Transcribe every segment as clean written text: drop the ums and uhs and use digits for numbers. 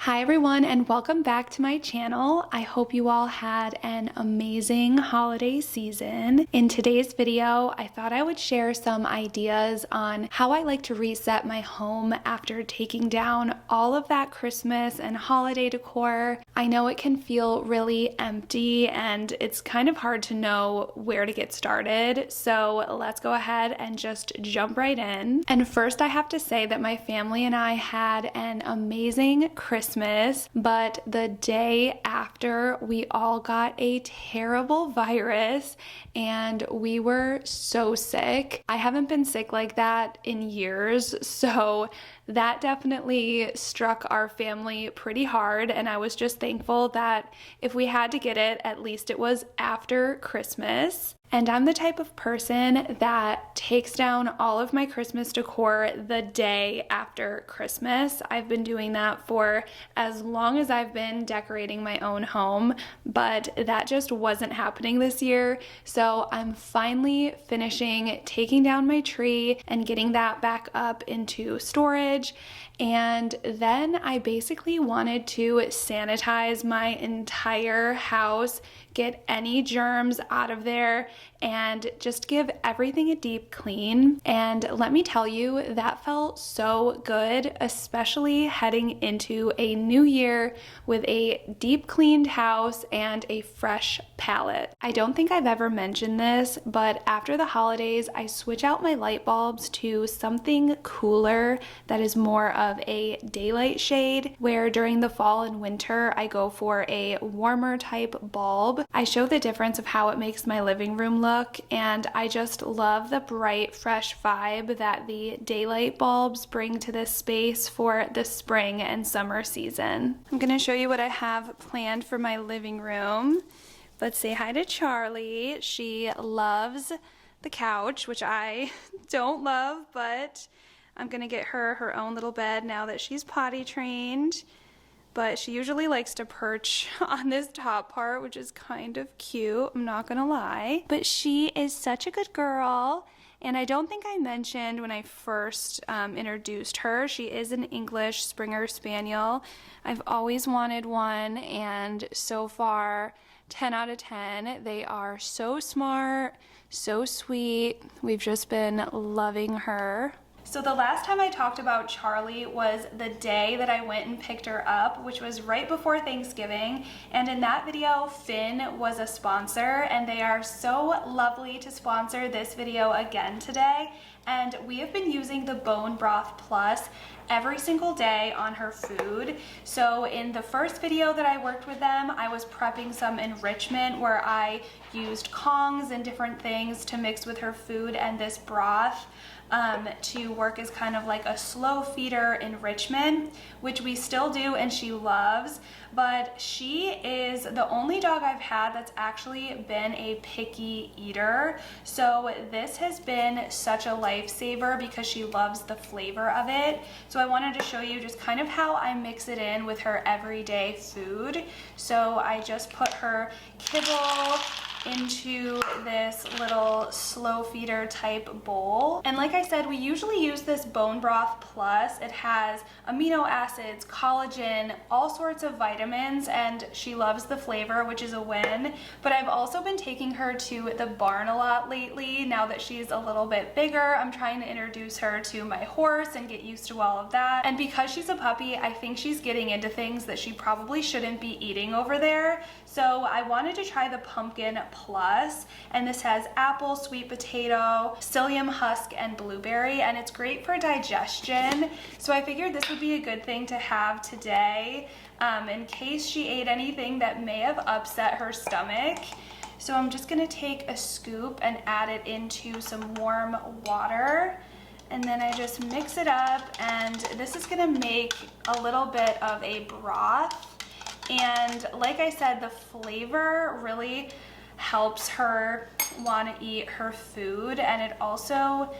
Hi everyone and welcome back to my channel. I hope you all had an amazing holiday season. In today's video, I thought I would share some ideas on how I like to reset my home after taking down all of that Christmas and holiday decor. I know it can feel really empty and it's kind of hard to know where to get started. So let's go ahead and just jump right in. And first I have to say that my family and I had an amazing Christmas, but the day after we all got a terrible virus and we were so sick. I haven't been sick like that in years, so that definitely struck our family pretty hard, and I was just thankful that if we had to get it, at least it was after Christmas. And I'm the type of person that takes down all of my Christmas decor the day after Christmas. I've been doing that for as long as I've been decorating my own home, but that just wasn't happening this year. So I'm finally finishing taking down my tree and getting that back up into storage. And then I basically wanted to sanitize my entire house, get any germs out of there, and just give everything a deep clean. And let me tell you, that felt so good, especially heading into a new year with a deep cleaned house and a fresh palette. I don't think I've ever mentioned this, but after the holidays, I switch out my light bulbs to something cooler that is more of a daylight shade, where during the fall and winter, I go for a warmer type bulb. I show the difference of how it makes my living room look, and I just love the bright, fresh vibe that the daylight bulbs bring to this space for the spring and summer season. I'm gonna show you what I have planned for my living room. Let's say hi to Charlie. She loves the couch, which I don't love, but I'm gonna get her her own little bed now that she's potty trained. But she usually likes to perch on this top part, which is kind of cute, I'm not gonna lie. But she is such a good girl, and I don't think I mentioned when I first introduced her, she is an English Springer Spaniel. I've always wanted one, and so far, 10 out of 10. They are so smart, so sweet. We've just been loving her. So the last time I talked about Charlie was the day that I went and picked her up, which was right before Thanksgiving. And in that video, Finn was a sponsor, and they are so lovely to sponsor this video again today. And we have been using the Bone Broth Plus every single day on her food. So in the first video that I worked with them, I was prepping some enrichment where I used Kongs and different things to mix with her food and this broth to work as kind of like a slow feeder enrichment, which we still do and she loves. But she is the only dog I've had that's actually been a picky eater. So this has been such a lifesaver because she loves the flavor of it. So I wanted to show you just kind of how I mix it in with her everyday food. So I just put her kibble into this little slow feeder type bowl. And like I said, we usually use this Bone Broth Plus. It has amino acids, collagen, all sorts of vitamins, and she loves the flavor, which is a win. But I've also been taking her to the barn a lot lately. Now that she's a little bit bigger, I'm trying to introduce her to my horse and get used to all of that. And because she's a puppy, I think she's getting into things that she probably shouldn't be eating over there. So I wanted to try the Pumpkin Plus, and this has apple, sweet potato, psyllium husk, and blueberry, and it's great for digestion. So I figured this would be a good thing to have today in case she ate anything that may have upset her stomach. So I'm just gonna take a scoop and add it into some warm water. And then I just mix it up, and this is gonna make a little bit of a broth. And like I said, the flavor really helps her want to eat her food, and it also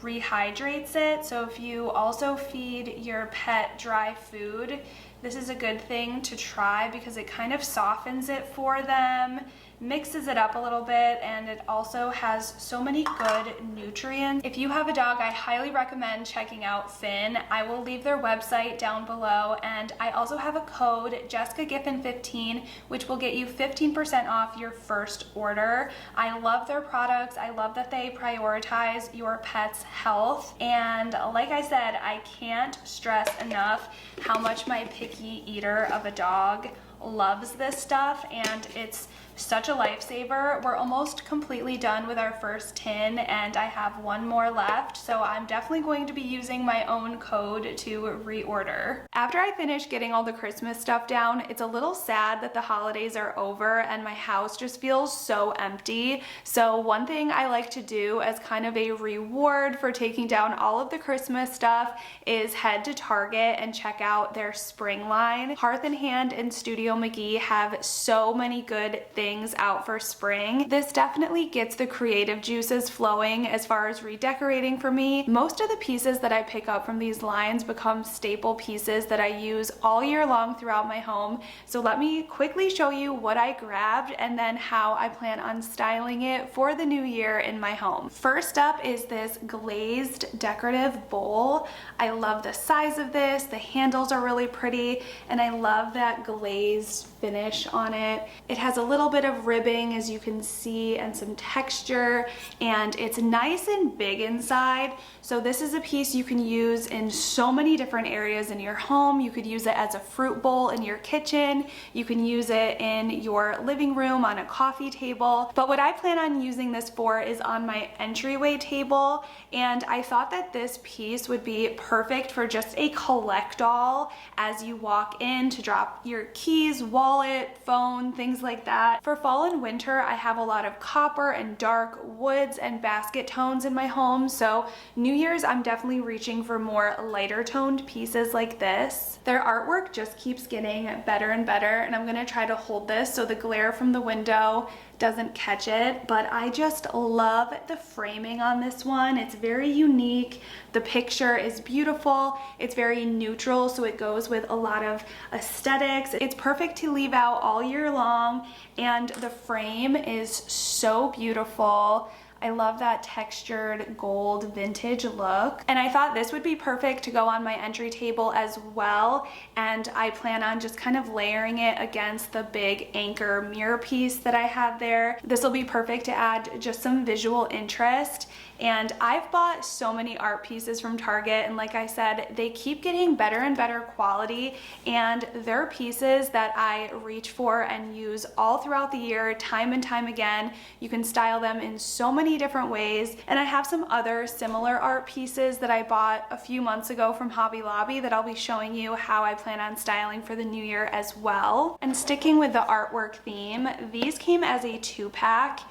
rehydrates it. So if you also feed your pet dry food, this is a good thing to try because it kind of softens it for them, mixes it up a little bit, and it also has so many good nutrients. If you have a dog, I highly recommend checking out Finn. I will leave their website down below, and I also have a code, JessicaGiffin15, which will get you 15% off your first order. I love their products. I love that they prioritize your pet's health, and like I said, I can't stress enough how much my picky eater of a dog loves this stuff, and it's such a lifesaver. We're almost completely done with our first tin, and I have one more left, so I'm definitely going to be using my own code to reorder. After I finish getting all the Christmas stuff down, it's a little sad that the holidays are over and my house just feels so empty. So one thing I like to do as kind of a reward for taking down all of the Christmas stuff is head to Target and check out their spring line. Hearth and Hand and Studio Mcgee have so many good things out for spring. This definitely gets the creative juices flowing as far as redecorating for me. Most of the pieces that I pick up from these lines become staple pieces that I use all year long throughout my home. So let me quickly show you what I grabbed and then how I plan on styling it for the new year in my home. First up is this glazed decorative bowl. I love the size of this. The handles are really pretty, and I love that glazed finish on it. It has a little bit of ribbing, as you can see, and some texture, and it's nice and big inside. So this is a piece you can use in so many different areas in your home. You could use it as a fruit bowl in your kitchen. You can use it in your living room on a coffee table. But what I plan on using this for is on my entryway table, and I thought that this piece would be perfect for just a collect-all as you walk in to drop your keys, wallet, phone, things like that. For fall and winter, I have a lot of copper and dark woods and basket tones in my home, so New Year's I'm definitely reaching for more lighter toned pieces like this. Their artwork just keeps getting better and better, and I'm gonna try to hold this so the glare from the window doesn't catch it, but I just love the framing on this one. It's very unique. The picture is beautiful. It's very neutral, so it goes with a lot of aesthetics. It's perfect to leave out all year long, and the frame is so beautiful. I love that textured gold vintage look, and I thought this would be perfect to go on my entry table as well, and I plan on just kind of layering it against the big anchor mirror piece that I have there. This will be perfect to add just some visual interest. And I've bought so many art pieces from Target, and like I said, they keep getting better and better quality, and they're pieces that I reach for and use all throughout the year, time and time again. You can style them in so many different ways, and I have some other similar art pieces that I bought a few months ago from Hobby Lobby that I'll be showing you how I plan on styling for the new year as well. And sticking with the artwork theme, these came as a 2-pack.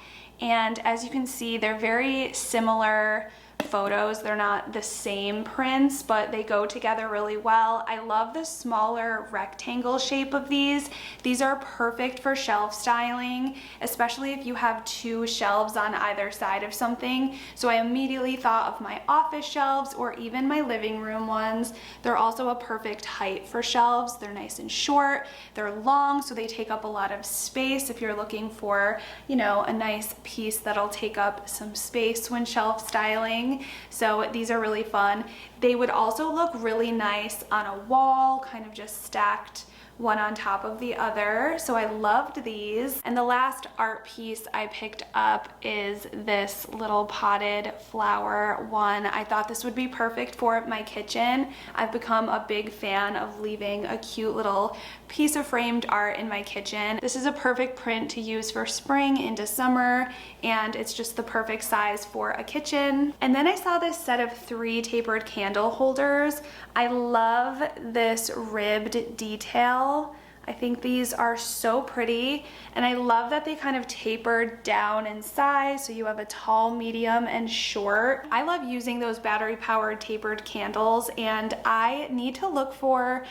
And as you can see, they're very similar photos. They're not the same prints, but they go together really well. I love the smaller rectangle shape of these. These are perfect for shelf styling, especially if you have 2 shelves on either side of something. So I immediately thought of my office shelves or even my living room ones. They're also a perfect height for shelves. They're nice and short. They're long, so they take up a lot of space if you're looking for, you know, a nice piece that'll take up some space when shelf styling. So these are really fun. They would also look really nice on a wall, kind of just stacked one on top of the other. So I loved these. And the last art piece I picked up is this little potted flower one. I thought this would be perfect for my kitchen. I've become a big fan of leaving a cute little piece of framed art in my kitchen. This is a perfect print to use for spring into summer, and it's just the perfect size for a kitchen. And then I saw this set of 3 tapered candle holders. I love this ribbed detail. I think these are so pretty, and I love that they kind of taper down in size, so you have a tall, medium, and short. I love using those battery-powered tapered candles, and I need to look for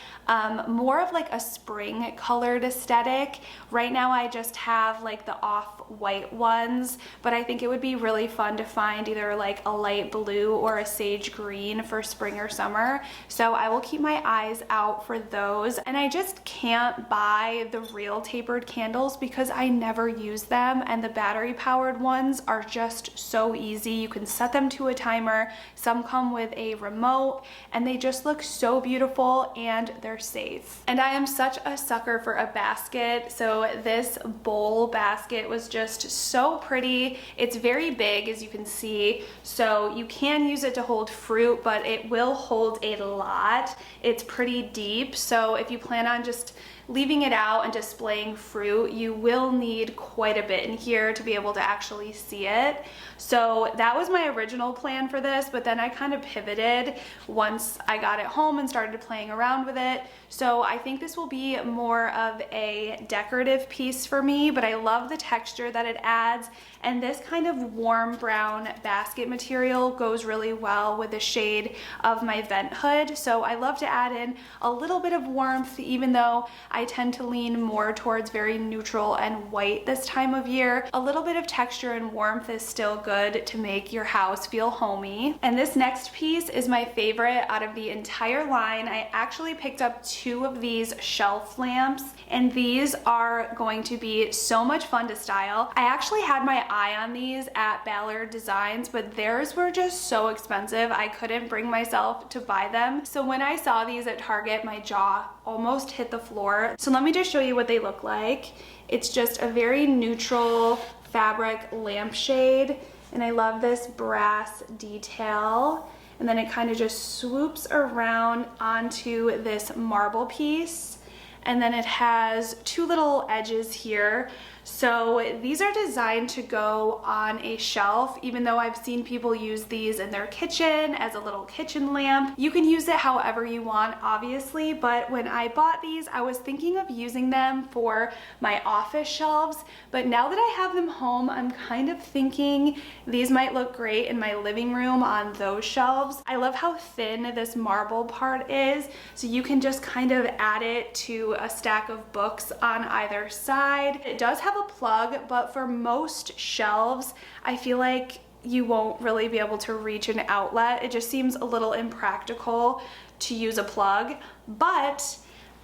more of like a spring colored aesthetic. Right now I just have like the off-white ones, but I think it would be really fun to find either like a light blue or a sage green for spring or summer. So I will keep my eyes out for those. And I just can't buy the real tapered candles because I never use them, and the battery powered ones are just so easy. You can set them to a timer. Some come with a remote, and they just look so beautiful and they're safe. And I am such a sucker for a basket, so this bowl basket was just so pretty. It's very big, as you can see, so you can use it to hold fruit, but it will hold a lot. It's pretty deep, so if you plan on just leaving it out and displaying fruit, you will need quite a bit in here to be able to actually see it. So that was my original plan for this, but then I kind of pivoted once I got it home and started playing around with it. So I think this will be more of a decorative piece for me, but I love the texture that it adds, and this kind of warm brown basket material goes really well with the shade of my vent hood. So I love to add in a little bit of warmth, even though I tend to lean more towards very neutral and white this time of year. A little bit of texture and warmth is still good to make your house feel homey. And this next piece is my favorite out of the entire line. I actually picked up 2 of these shelf lamps, and these are going to be so much fun to style. I actually had my eye on these at Ballard Designs, but theirs were just so expensive I couldn't bring myself to buy them. So when I saw these at Target, my jaw almost hit the floor. So let me just show you what they look like. It's just a very neutral fabric lampshade, and I love this brass detail. And then it kind of just swoops around onto this marble piece. And then it has 2 little edges here. So these are designed to go on a shelf, even though I've seen people use these in their kitchen as a little kitchen lamp. You can use it however you want, obviously, but when I bought these, I was thinking of using them for my office shelves, but now that I have them home, I'm kind of thinking these might look great in my living room on those shelves. I love how thin this marble part is, so you can just kind of add it to a stack of books on either side. It does have a plug, but for most shelves, I feel like you won't really be able to reach an outlet. It just seems a little impractical to use a plug, but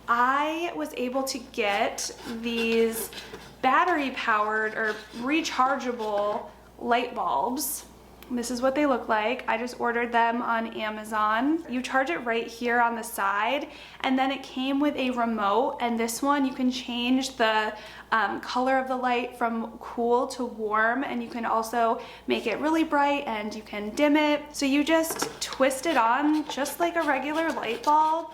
I was able to get these battery powered or rechargeable light bulbs. This is what they look like. I just ordered them on Amazon. You charge it right here on the side, and then it came with a remote, and this one you can change the color of the light from cool to warm, and you can also make it really bright and you can dim it. So you just twist it on just like a regular light bulb,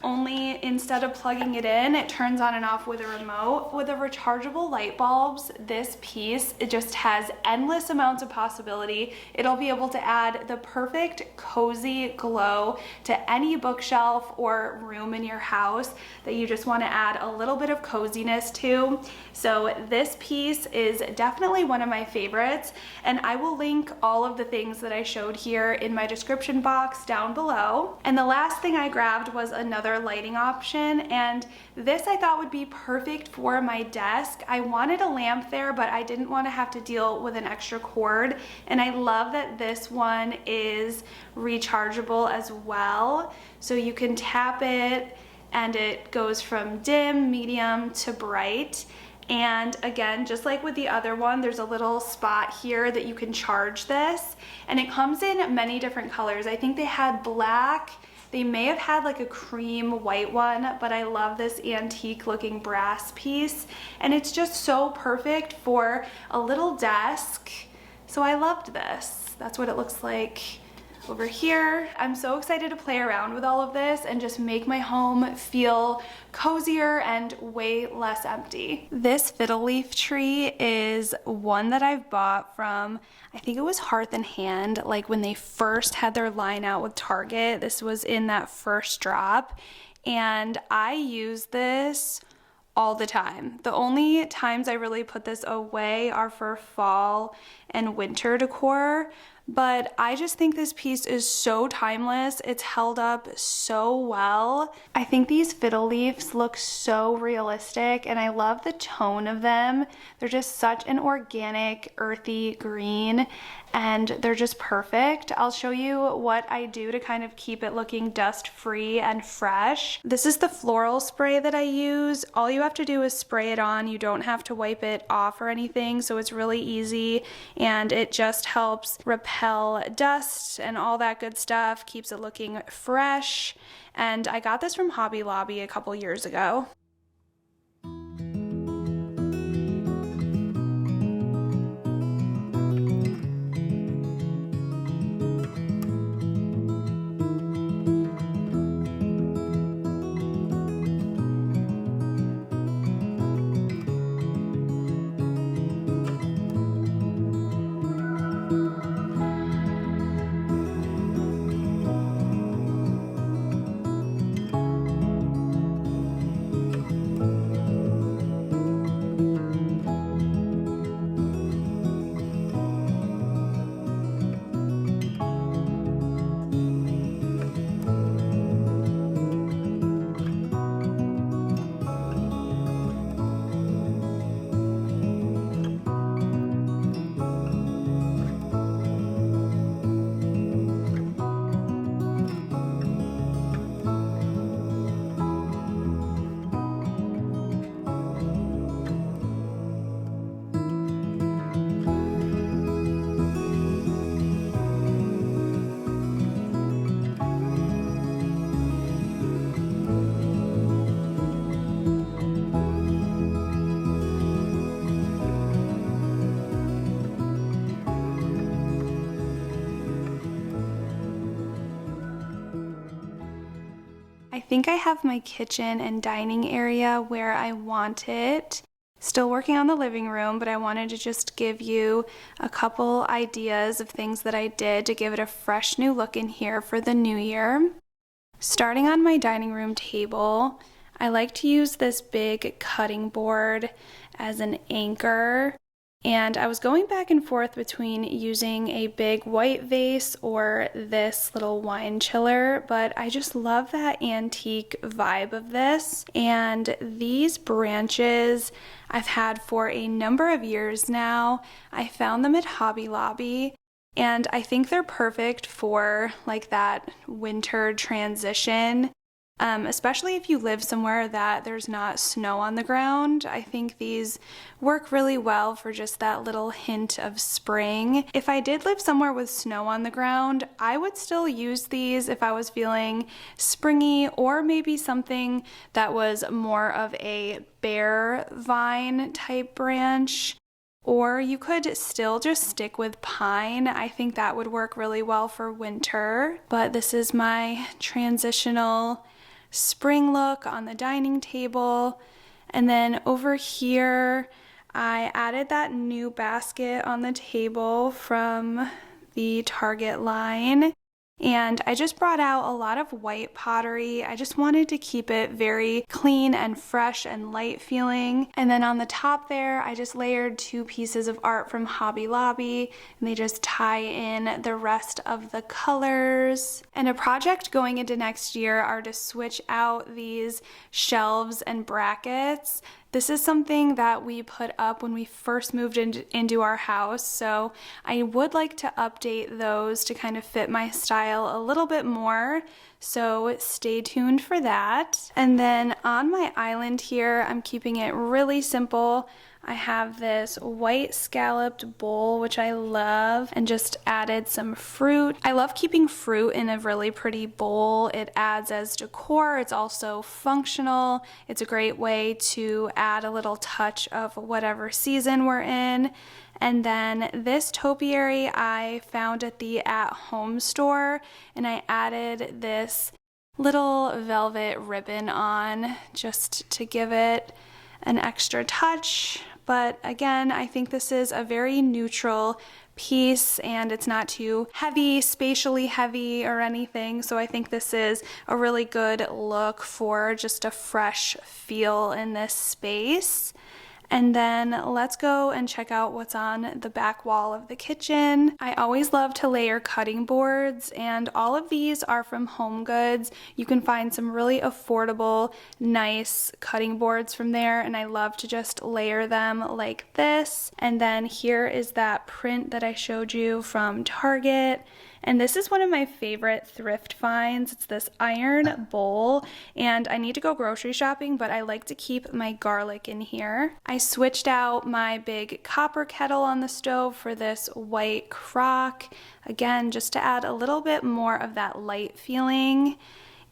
only instead of plugging it in, it turns on and off with a remote. With the rechargeable light bulbs, this piece, it just has endless amounts of possibility. It'll be able to add the perfect cozy glow to any bookshelf or room in your house that you just want to add a little bit of coziness to. So this piece is definitely one of my favorites, and I will link all of the things that I showed here in my description box down below. And the last thing I grabbed was another lighting option, and this I thought would be perfect for my desk. I wanted a lamp there, but I didn't want to have to deal with an extra cord, and I love that this one is rechargeable as well. So you can tap it and it goes from dim, medium to bright. And again, just like with the other one, there's a little spot here that you can charge this, and it comes in many different colors. I think they had black, they may have had like a cream white one, but I love this antique looking brass piece, and it's just so perfect for a little desk. So I loved this. That's what it looks like over here. I'm so excited to play around with all of this and just make my home feel cozier and way less empty. This fiddle leaf tree is one that I've bought from, I think it was Hearth and Hand, like when they first had their line out with Target. This was in that first drop, and I use this all the time. The only times I really put this away are for fall and winter decor, but I just think this piece is so timeless. It's held up so well. I think these fiddle leaves look so realistic, and I love the tone of them. They're just such an organic, earthy green, and they're just perfect. I'll show you what I do to kind of keep it looking dust free and fresh. This is the floral spray that I use. All you have to do is spray it on. You don't have to wipe it off or anything, so it's really easy, and it just helps repel dust and all that good stuff, keeps it looking fresh. And I got this from Hobby Lobby a couple years ago. I think I have my kitchen and dining area where I want it. Still working on the living room, but I wanted to just give you a couple ideas of things that I did to give it a fresh new look in here for the new year. Starting on my dining room table, I like to use this big cutting board as an anchor. And I was going back and forth between using a big white vase or this little wine chiller, but I just love that antique vibe of this. And these branches I've had for a number of years now. I found them at Hobby Lobby, and I think they're perfect for like that winter transition. Especially if you live somewhere that there's not snow on the ground. I think these work really well for just that little hint of spring. If I did live somewhere with snow on the ground, I would still use these if I was feeling springy, or maybe something that was more of a bare vine type branch. Or you could still just stick with pine. I think that would work really well for winter. But this is my transitional spring look on the dining table. And then over here, I added that new basket on the table from the Target line. And I just brought out a lot of white pottery. I just wanted to keep it very clean and fresh and light feeling. And then on the top there, I just layered 2 pieces of art from Hobby Lobby, and they just tie in the rest of the colors. And a project going into next year are to switch out these shelves and brackets. This is something that we put up when we first moved into our house, so I would like to update those to kind of fit my style a little bit more, so stay tuned for that. And then on my island here, I'm keeping it really simple. I have this white scalloped bowl, which I love, and just added some fruit. I love keeping fruit in a really pretty bowl. It adds as decor. It's also functional. It's a great way to add a little touch of whatever season we're in. And then this topiary I found at the At Home store, and I added this little velvet ribbon on just to give it an extra touch. But again, I think this is a very neutral piece, and it's not too heavy, spatially heavy or anything. So I think this is a really good look for just a fresh feel in this space. And then let's go and check out what's on the back wall of the kitchen. I always love to layer cutting boards, and all of these are from Home Goods. You can find some really affordable, nice cutting boards from there, and I love to just layer them like this. And then here is that print that I showed you from Target. And this is one of my favorite thrift finds. It's this iron bowl, and I need to go grocery shopping, but I like to keep my garlic in here. I switched out my big copper kettle on the stove for this white crock, again, just to add a little bit more of that light feeling.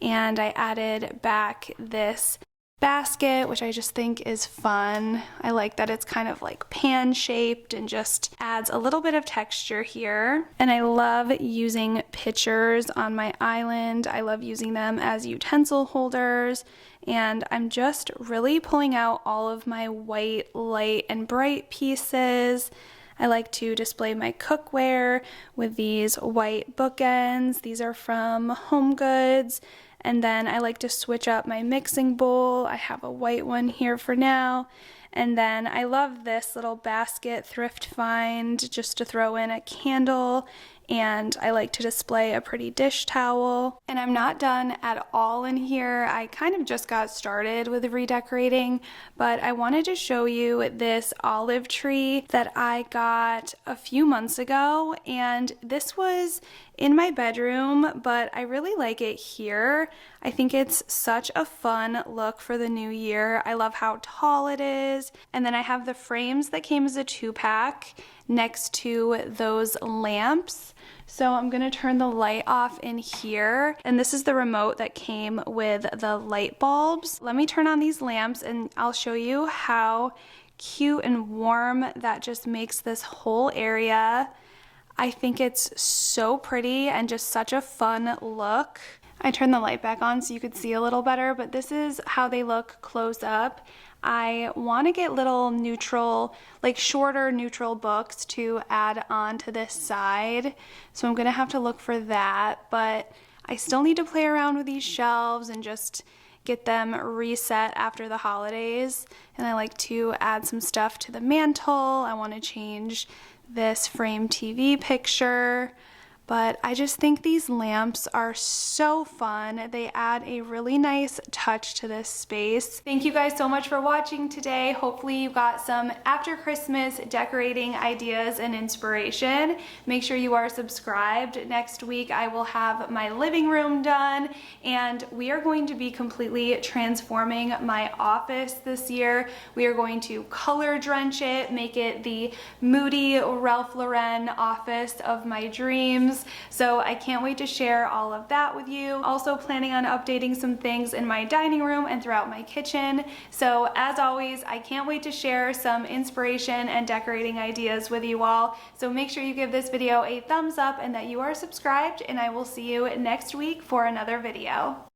And I added back this basket, which I just think is fun. I like that it's kind of like pan shaped and just adds a little bit of texture here. And I love using pitchers on my island. I love using them as utensil holders, and I'm just really pulling out all of my white, light, and bright pieces. I like to display my cookware with these white bookends. These are from Home Goods. And then I like to switch up my mixing bowl. I have a white one here for now. And then I love this little basket thrift find just to throw in a candle, and I like to display a pretty dish towel. And I'm not done at all in here. I kind of just got started with redecorating, but I wanted to show you this olive tree that I got a few months ago, and this was in my bedroom, but I really like it here. I think it's such a fun look for the new year. I love how tall it is. And then I have the frames that came as a 2-pack next to those lamps. So I'm gonna turn the light off in here. And this is the remote that came with the light bulbs. Let me turn on these lamps and I'll show you how cute and warm that just makes this whole area. I think it's so pretty and just such a fun look. I turned the light back on so you could see a little better, but this is how they look close up. I want to get little neutral, like shorter neutral books to add on to this side. So I'm gonna have to look for that, but I still need to play around with these shelves and just get them reset after the holidays. And I like to add some stuff to the mantle. I want to change this frame TV picture. But I just think these lamps are so fun. They add a really nice touch to this space. Thank you guys so much for watching today. Hopefully you got some after Christmas decorating ideas and inspiration. Make sure you are subscribed. Next week I will have my living room done, and we are going to be completely transforming my office this year. We are going to color drench it, make it the moody Ralph Lauren office of my dreams. So I can't wait to share all of that with you. Also planning on updating some things in my dining room and throughout my kitchen. So as always, I can't wait to share some inspiration and decorating ideas with you all. So make sure you give this video a thumbs up and that you are subscribed, and I will see you next week for another video.